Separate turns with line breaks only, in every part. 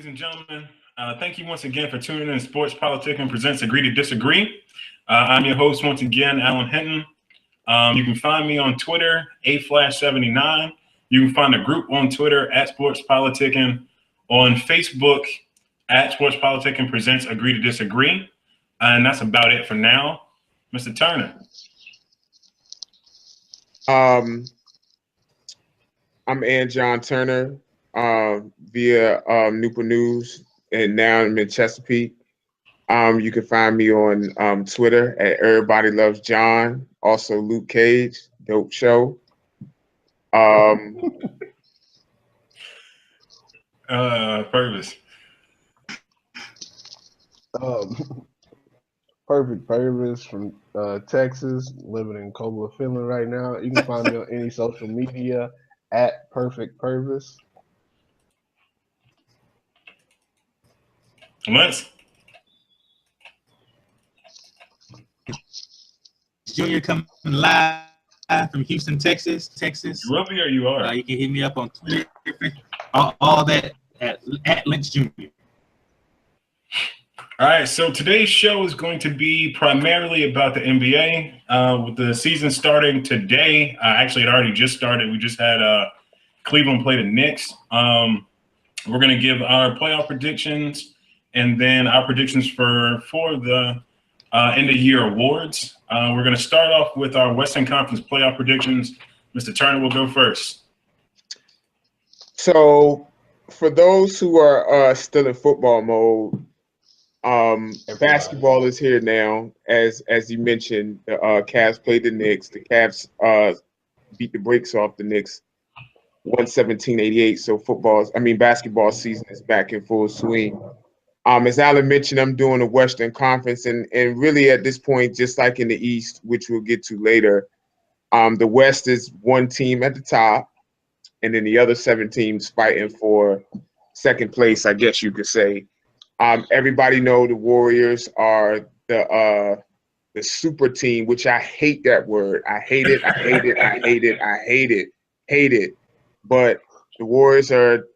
ladies and gentlemen. Thank you once again for tuning in to Sports Politic and Presents Agree to Disagree. I'm your host once again, Alan Hinton. You can find me on Twitter, aflash79. You can find the group on Twitter at Sports Politicking, on Facebook at Sports Politicking Presents Agree to Disagree. And that's about it for now. Mr. Turner.
I'm John Turner via Newport News, and now I'm in Chesapeake. You can find me on Twitter at Everybody Loves John. Also, Luke Cage, dope show.
Purvis.
Perfect Purvis from Texas, living in Coble, Finland right now. You can find me on any social media at Perfect Purvis.
Let's.
Junior coming live from Houston, Texas.
You up here? You are.
You can hit me up on Twitter, all that at Lynch Junior.
All right, so today's show is going to be primarily about the NBA. With the season starting today, actually it already just started. We just had Cleveland play the Knicks. We're going to give our playoff predictions and then our predictions for the end of year awards. We're going to start off with our Western Conference playoff predictions. Mr. Turner will go first.
So, for those who are still in football mode, basketball is here now. As you mentioned, the Cavs played the Knicks. The Cavs beat the brakes off the Knicks, 117-88. So basketball season is back in full swing. As Alan mentioned, I'm doing the Western Conference, and really at this point, just like in the East, which we'll get to later, the West is one team at the top, and then the other 7 teams fighting for second place, I guess you could say. Everybody know the Warriors are the super team, which I hate that word. I hate it. But the Warriors are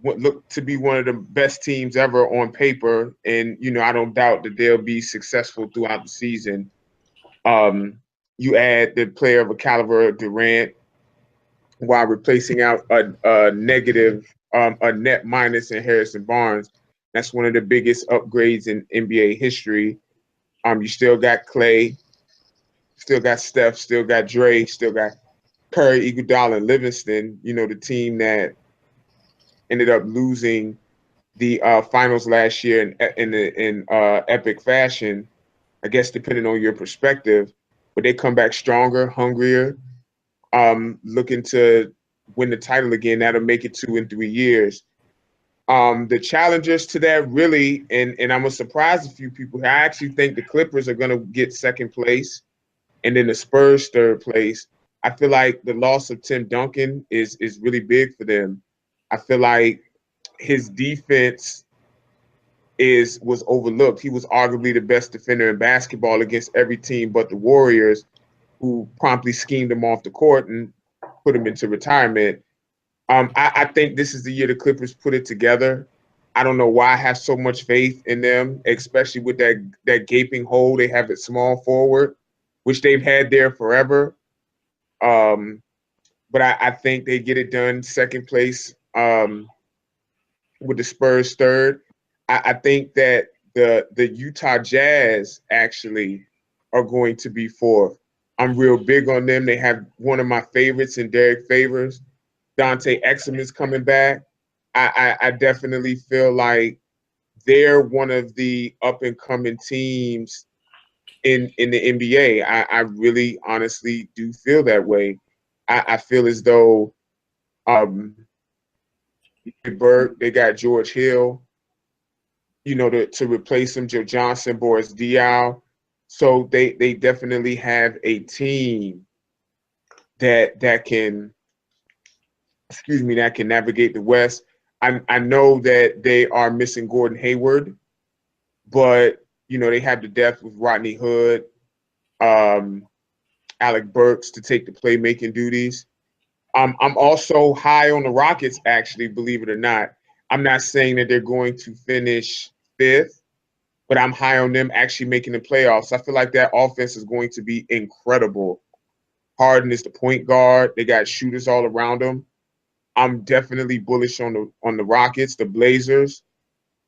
what look to be one of the best teams ever on paper, and I don't doubt that they'll be successful throughout the season. You add the player of a caliber of Durant while replacing out a net minus in Harrison Barnes. That's one of the biggest upgrades in NBA history. You still got Clay, still got Steph, still got Dre, still got Curry, Iguodala, and Livingston. The team that ended up losing the finals last year in epic fashion, I guess, depending on your perspective. But they come back stronger, hungrier, looking to win the title again. That'll make it 2 in 3 years. The challengers to that really, and I'm going to surprise a few people. I actually think the Clippers are going to get second place, and then the Spurs third place. I feel like the loss of Tim Duncan is really big for them. I feel like his defense was overlooked. He was arguably the best defender in basketball against every team but the Warriors, who promptly schemed him off the court and put him into retirement. I think this is the year the Clippers put it together. I don't know why I have so much faith in them, especially with that gaping hole they have at small forward, which they've had there forever. But I think they get it done second place with the Spurs third. I think that the Utah Jazz actually are going to be fourth. I'm real big on them. They have one of my favorites in Derek Favors. Dante Exum is coming back. I definitely feel like they're one of the up-and-coming teams in the NBA. I really honestly do feel that way. I feel as though Burke, they got George Hill, to replace him, Joe Johnson, Boris Diaw. So they definitely have a team that can navigate the West. I know that they are missing Gordon Hayward, but they have the depth with Rodney Hood, Alec Burks to take the playmaking duties. I'm also high on the Rockets, actually, believe it or not. I'm not saying that they're going to finish 5th, but I'm high on them actually making the playoffs. I feel like that offense is going to be incredible. Harden is the point guard. They got shooters all around them. I'm definitely bullish on the Rockets, the Blazers.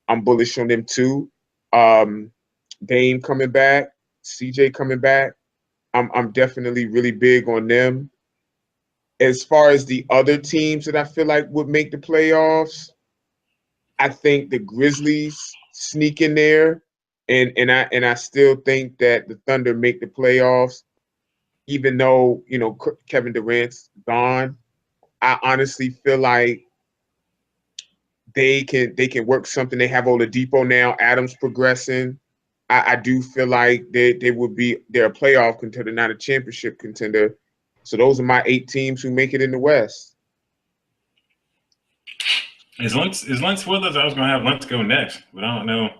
I'm bullish on them too. Dame coming back, CJ coming back. I'm definitely really big on them. As far as the other teams that I feel like would make the playoffs, I think the Grizzlies sneak in there, and I still think that the Thunder make the playoffs, even though Kevin Durant's gone. I honestly feel like they can work something. They have Oladipo now. Adams progressing. I do feel like they're a playoff contender, not a championship contender. So those are my 8 teams who make it in the West.
Is Lentz with us? I was going to have Lentz go next, but I don't know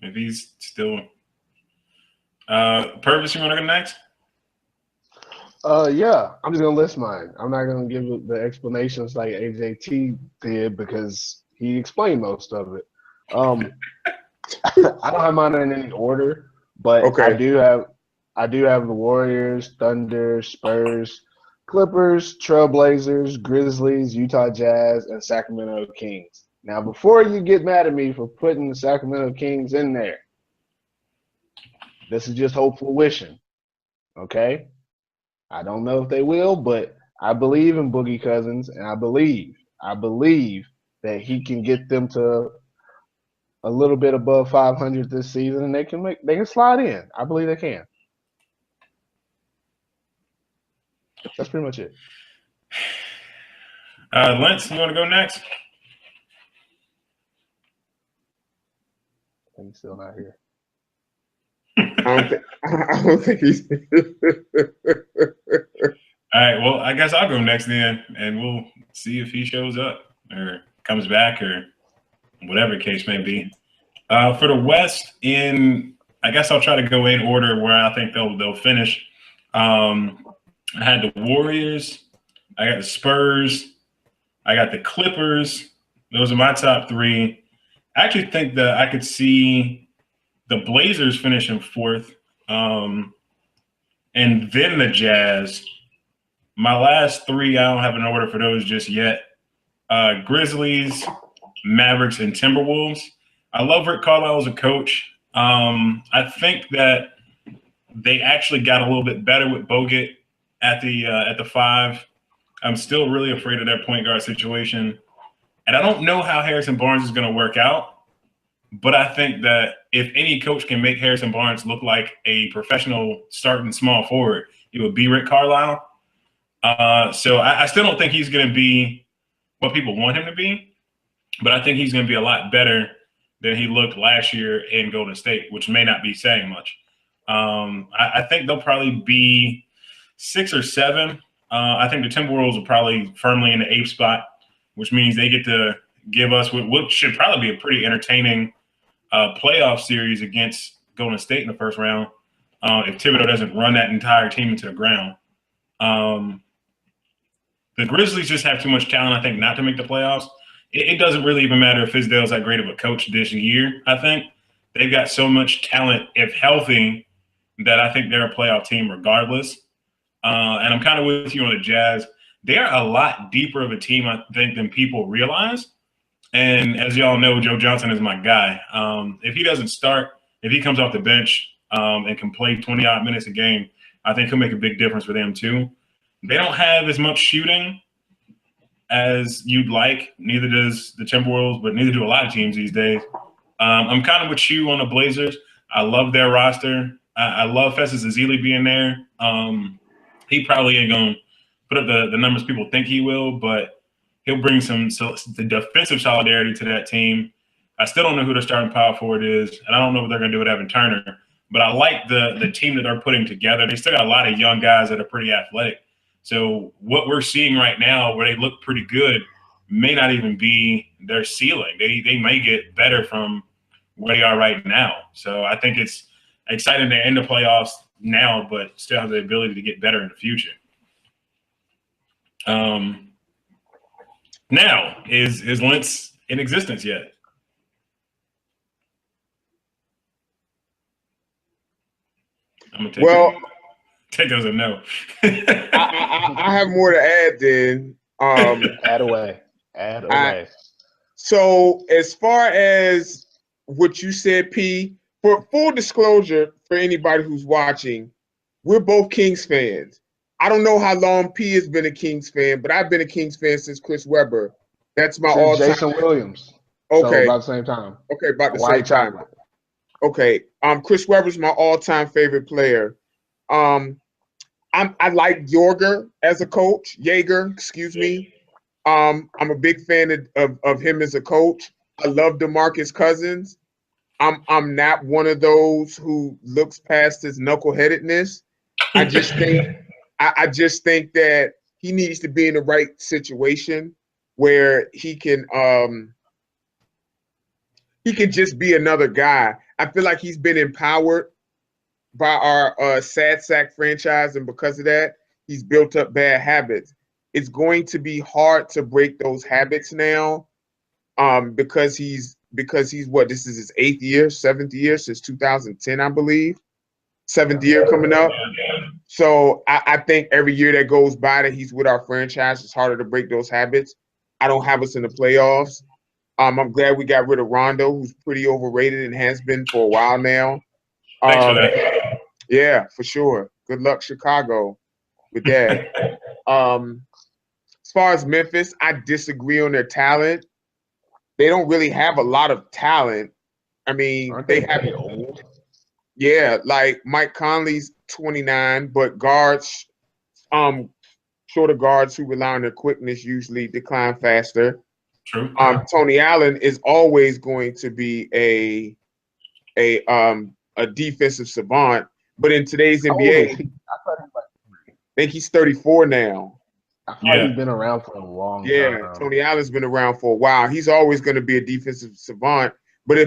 if he's still. Purvis, you want to go next?
Yeah, I'm just gonna list mine. I'm not gonna give the explanations like AJT did because he explained most of it. I don't have mine in any order, but
Okay.
I do have the Warriors, Thunder, Spurs, Clippers, Trailblazers, Grizzlies, Utah Jazz, and Sacramento Kings. Now, before you get mad at me for putting the Sacramento Kings in there, this is just hopeful wishing. Okay? I don't know if they will, but I believe in Boogie Cousins, and I believe that he can get them to a little bit above 500 this season, and they can slide in. I believe they can. That's pretty much it.
Lentz, you want to go next?
I think he's still not here.
I don't think he's.
All right, well, I guess I'll go next then, and we'll see if he shows up or comes back or whatever the case may be. For the West, I guess I'll try to go in order where I think they'll finish. I had the Warriors, I got the Spurs, I got the Clippers. Those are my top 3. I actually think that I could see the Blazers finishing 4th, and then the Jazz. My last 3, I don't have an order for those just yet. Grizzlies, Mavericks, and Timberwolves. I love Rick Carlisle as a coach. I think that they actually got a little bit better with Bogut at the 5. I'm still really afraid of their point guard situation. And I don't know how Harrison Barnes is going to work out, but I think that if any coach can make Harrison Barnes look like a professional starting small forward, it would be Rick Carlisle. So I still don't think he's going to be what people want him to be, but I think he's going to be a lot better than he looked last year in Golden State, which may not be saying much. I think they'll probably be 6 or 7. I think the Timberwolves will probably firmly in the 8th spot, which means they get to give us what should probably be a pretty entertaining playoff series against Golden State in the first round if Thibodeau doesn't run that entire team into the ground. The Grizzlies just have too much talent, I think, not to make the playoffs. It doesn't really even matter if Fizdale's that great of a coach this year, I think. They've got so much talent, if healthy, that I think they're a playoff team regardless. And I'm kind of with you on the Jazz. They're a lot deeper of a team, I think, than people realize. And as y'all know, Joe Johnson is my guy. If he doesn't start, if he comes off the bench and can play 20-odd minutes a game, I think he'll make a big difference for them too. They don't have as much shooting as you'd like. Neither does the Timberwolves, but neither do a lot of teams these days. I'm kind of with you on the Blazers. I love their roster. I love Festus Ezeli being there. He probably ain't going to put up the numbers people think he will, but he'll bring the defensive solidarity to that team. I still don't know who their starting power forward is, and I don't know what they're going to do with Evan Turner. But I like the team that they're putting together. They still got a lot of young guys that are pretty athletic. So what we're seeing right now, where they look pretty good, may not even be their ceiling. They may get better from where they are right now. So I think it's exciting to end the playoffs now, but still have the ability to get better in the future. Now, is Lentz in existence yet? I'm gonna take those a no.
I have more to add then.
Add away.
So as far as what you said, P, for full disclosure for anybody who's watching, we're both Kings fans. I don't know how long P has been a Kings fan, but I've been a Kings fan since Chris Webber. That's my
Since
all-time.
Jason Williams.
Okay.
So about the same time.
Okay, about the
White
same time.
chocolate.
Okay. Chris Webber's my all-time favorite player. I like Jaeger as a coach. Excuse me. I'm a big fan of him as a coach. I love DeMarcus Cousins. I'm not one of those who looks past his knuckleheadedness. I just think that he needs to be in the right situation where he can just be another guy. I feel like he's been empowered by our sad sack franchise, and because of that, he's built up bad habits. It's going to be hard to break those habits now, because he's what, this is his 8th year, 7th year since 2010, I believe. 7th year coming up. So I think every year that goes by that he's with our franchise, it's harder to break those habits. I don't have us in the playoffs. I'm glad we got rid of Rondo, who's pretty overrated and has been for a while now.
Thanks for that.
Yeah, for sure. Good luck, Chicago, with that. As far as Memphis, I disagree on their talent. They don't really have a lot of talent. I mean,
Aren't
they
they
have
pretty old?
Yeah, like Mike Conley's 29, but guards, shorter guards who rely on their quickness usually decline faster.
True.
Tony Allen is always going to be a defensive savant, but in today's
How old
NBA,
is he?
I think he's 34 now.
I thought
Yeah.
he's been around for a long
Yeah,
time.
Tony Allen's been around for a while. He's always going to be a defensive savant, but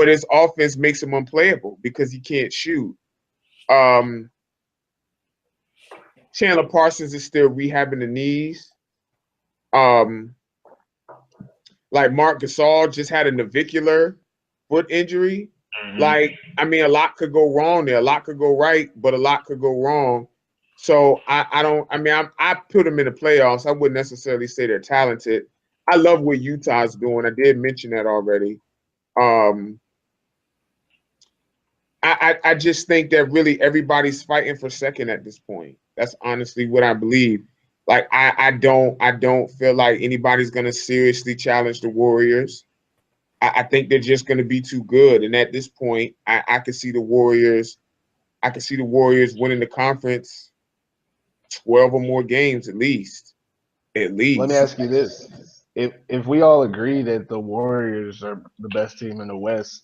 his offense makes him unplayable because he can't shoot. Chandler Parsons is still rehabbing the knees. Like Marc Gasol just had a navicular foot injury.
Mhm.
Like, I mean, a lot could go wrong there. A lot could go right, but a lot could go wrong. So I put them in the playoffs. I wouldn't necessarily say they're talented. I love what Utah's doing. I did mention that already. I just think that really everybody's fighting for second at this point. That's honestly what I believe. Like I don't feel like anybody's gonna seriously challenge the Warriors. I think they're just gonna be too good. And at this point, I could see the Warriors. I could see the Warriors winning the conference 12 or more games at least. At least.
Let me ask you this: if we all agree that the Warriors are the best team in the West,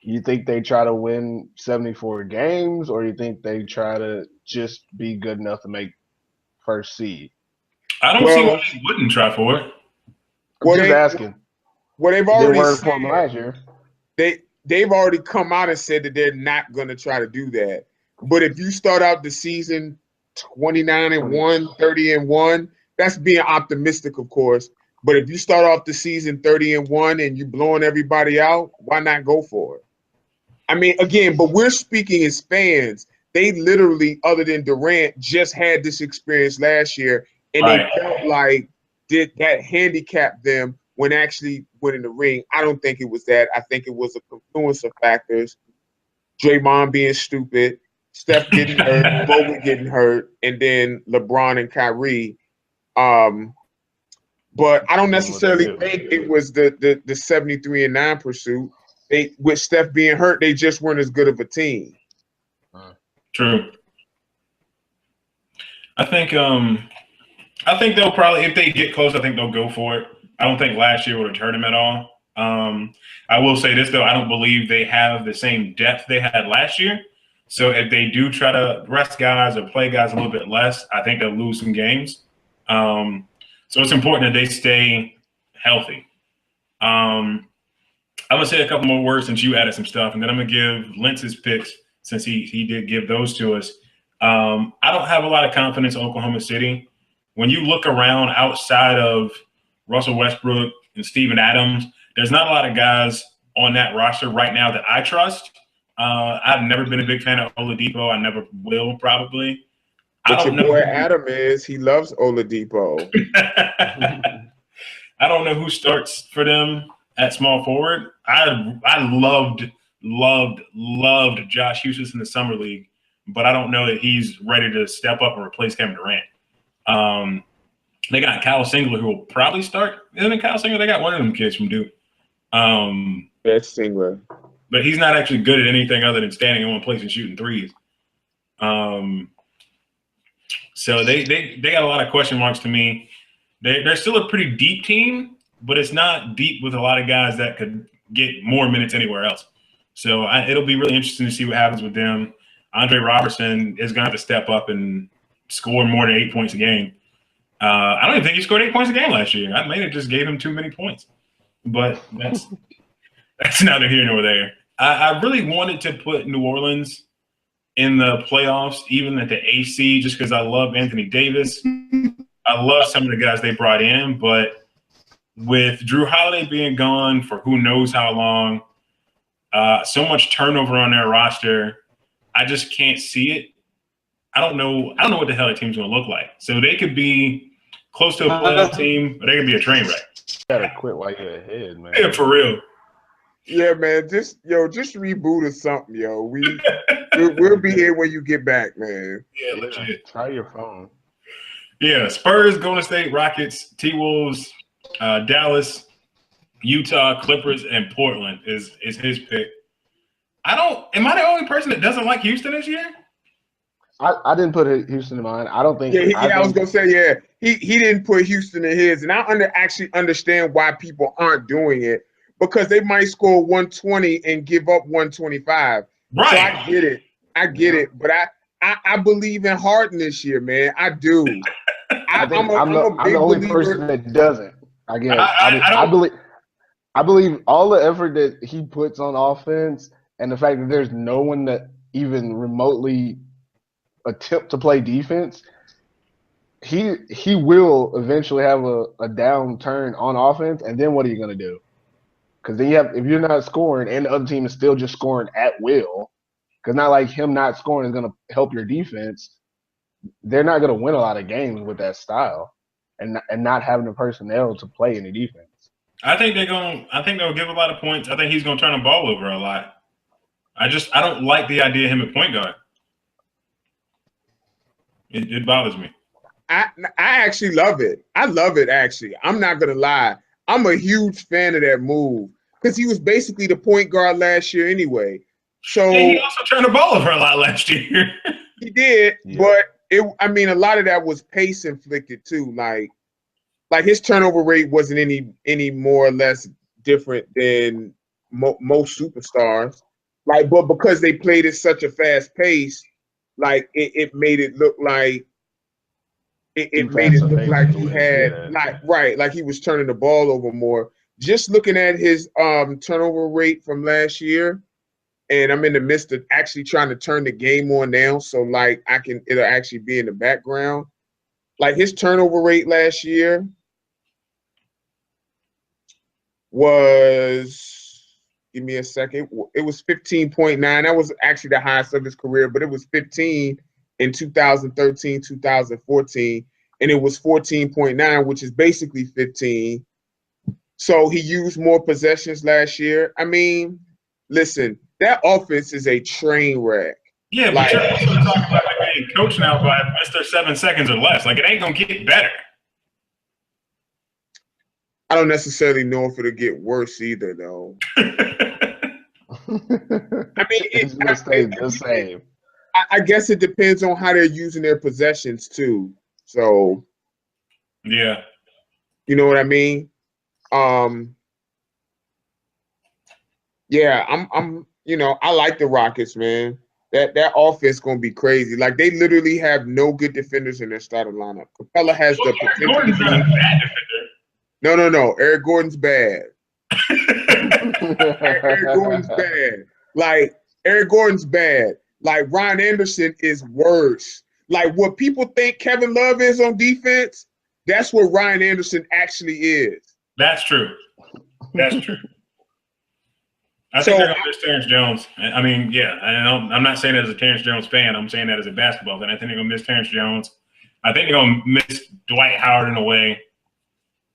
you think they try to win 74 games, or you think they try to just be good enough to make first seed?
I don't see why they wouldn't try for it.
I'm just asking.
Well, they've
They
already
weren't
said,
for them last year.
they've already come out and said that they're not going to try to do that. But if you start out the season 29-1, 30-1, that's being optimistic, of course. But if you start off the season 30-1 and you're blowing everybody out, why not go for it? I mean, again, but we're speaking as fans. They literally, other than Durant, just had this experience last year, and
Right.
they felt like that handicapped them when actually winning the ring. I don't think it was that. I think it was a confluence of factors. Draymond being stupid, Steph getting hurt, Bogut getting hurt, and then LeBron and Kyrie. But I don't necessarily think it was the 73-9 pursuit. With Steph being hurt, they just weren't as good of a team.
True. I think they'll probably, if they get close, I think they'll go for it. I don't think last year would have hurt them at all. I will say this though, I don't believe they have the same depth they had last year. So if they do try to rest guys or play guys a little bit less, I think they'll lose some games. So it's important that they stay healthy. I'm gonna say a couple more words since you added some stuff, and then I'm gonna give Lentz's picks since he did give those to us. I don't have a lot of confidence in Oklahoma City. When you look around outside of Russell Westbrook, and Steven Adams. There's not a lot of guys on that roster right now that I trust. I've never been a big fan of Oladipo. I never will, probably.
But your boy Adam is. He loves Oladipo.
I don't know who starts for them at small forward. I loved Josh Houston in the summer league, but I don't know that he's ready to step up and replace Kevin Durant. They got Kyle Singler, who will probably start. Isn't it Kyle Singler? They got one of them kids from Duke.
That's Singler.
But he's not actually good at anything other than standing in one place and shooting threes. So they got a lot of question marks to me. They're still a pretty deep team, but it's not deep with a lot of guys that could get more minutes anywhere else. So it'll be really interesting to see what happens with them. Andre Robertson is going to have to step up and score more than 8 points a game. I don't even think he scored 8 points a game last year. I may have just gave him too many points. But that's neither here nor there. I really wanted to put New Orleans in the playoffs, even at the AC, just because I love Anthony Davis. I love some of the guys they brought in, but with Drew Holiday being gone for who knows how long, so much turnover on their roster, I just can't see it. I don't know what the hell that team's going to look like. So they could be close to a playoff team, but they could be a train wreck.
You gotta quit while you're ahead, man.
Yeah, for real.
Yeah, man. Just reboot or something, yo. We'll be here when you get back, man.
Yeah, legit.
Try your phone.
Yeah, Spurs, Golden State, Rockets, T-Wolves, Dallas, Utah, Clippers, and Portland is his pick. Am I the only person that doesn't like Houston this year?
I didn't put Houston in mine. I don't think.
Yeah, I was gonna say, yeah, he didn't put Houston in his, and I actually understand why people aren't doing it, because they might score 120 and give up 125.
Right.
So I get it, but I believe in Harden this year, man. I do.
I'm the only person that doesn't. I guess. I believe all the effort that he puts on offense and the fact that there's no one that even remotely attempt to play defense, he will eventually have a downturn on offense, and then what are you going to do? Because then if you're not scoring and the other team is still just scoring at will, because not like him not scoring is going to help your defense. They're not going to win a lot of games with that style, and not having the personnel to play any defense.
I think they'll give a lot of points. I think he's going to turn the ball over a lot. I don't like the idea of him at point guard. It bothers me.
I actually love it. I love it, actually. I'm not going to lie. I'm a huge fan of that move because he was basically the point guard last year anyway. So
and he also turned the ball over a lot last year.
He did, yeah. But a lot of that was pace inflicted too. Like his turnover rate wasn't any more or less different than most superstars. But because they played at such a fast pace, it made it look like he had like he was turning the ball over more. Just looking at his turnover rate from last year, and I'm in the midst of actually trying to turn the game on now, so it'll actually be in the background. Like his turnover rate last year was, give me a second, it was 15.9. That was actually the highest of his career, but it was 15 in 2013, 2014, and it was 14.9, which is basically 15. So he used more possessions last year. Listen, that offense is a train wreck.
Yeah, but you're also talking about being coached now by Mr. 7 seconds or less. It ain't going to get better.
I don't necessarily know if it'll get worse either, though.
It's going to stay the same.
I guess it depends on how they're using their possessions, too. So,
yeah.
You know what I mean? Yeah, I like the Rockets, man. That offense gonna be crazy. They literally have no good defenders in their starting lineup. Capella has the potential.
Gordon's not a bad defender.
No. Eric Gordon's bad. Eric Gordon's bad. Eric Gordon's bad. Ryan Anderson is worse. What people think Kevin Love is on defense, That's what Ryan Anderson actually is.
That's true. That's true. I
So
think they're going to miss Terrence Jones. I mean, yeah, I'm not saying that as a Terrence Jones fan. I'm saying that as a basketball fan. I think they're going to miss Terrence Jones. I think they're going to miss Dwight Howard in a way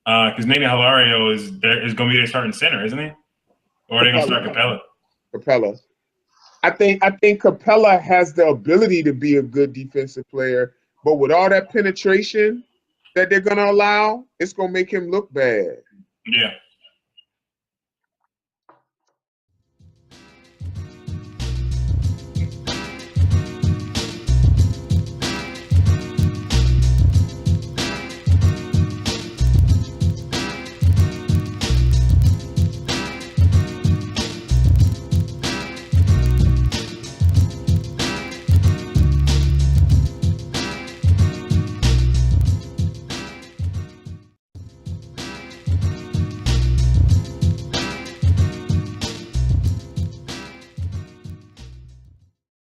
because Nate Hilario is going to be their starting center, isn't he? Or are they going to start Capella?
Capella. I think Capella has the ability to be a good defensive player, but with all that penetration that they're going to allow, it's going to make him look bad.
Yeah.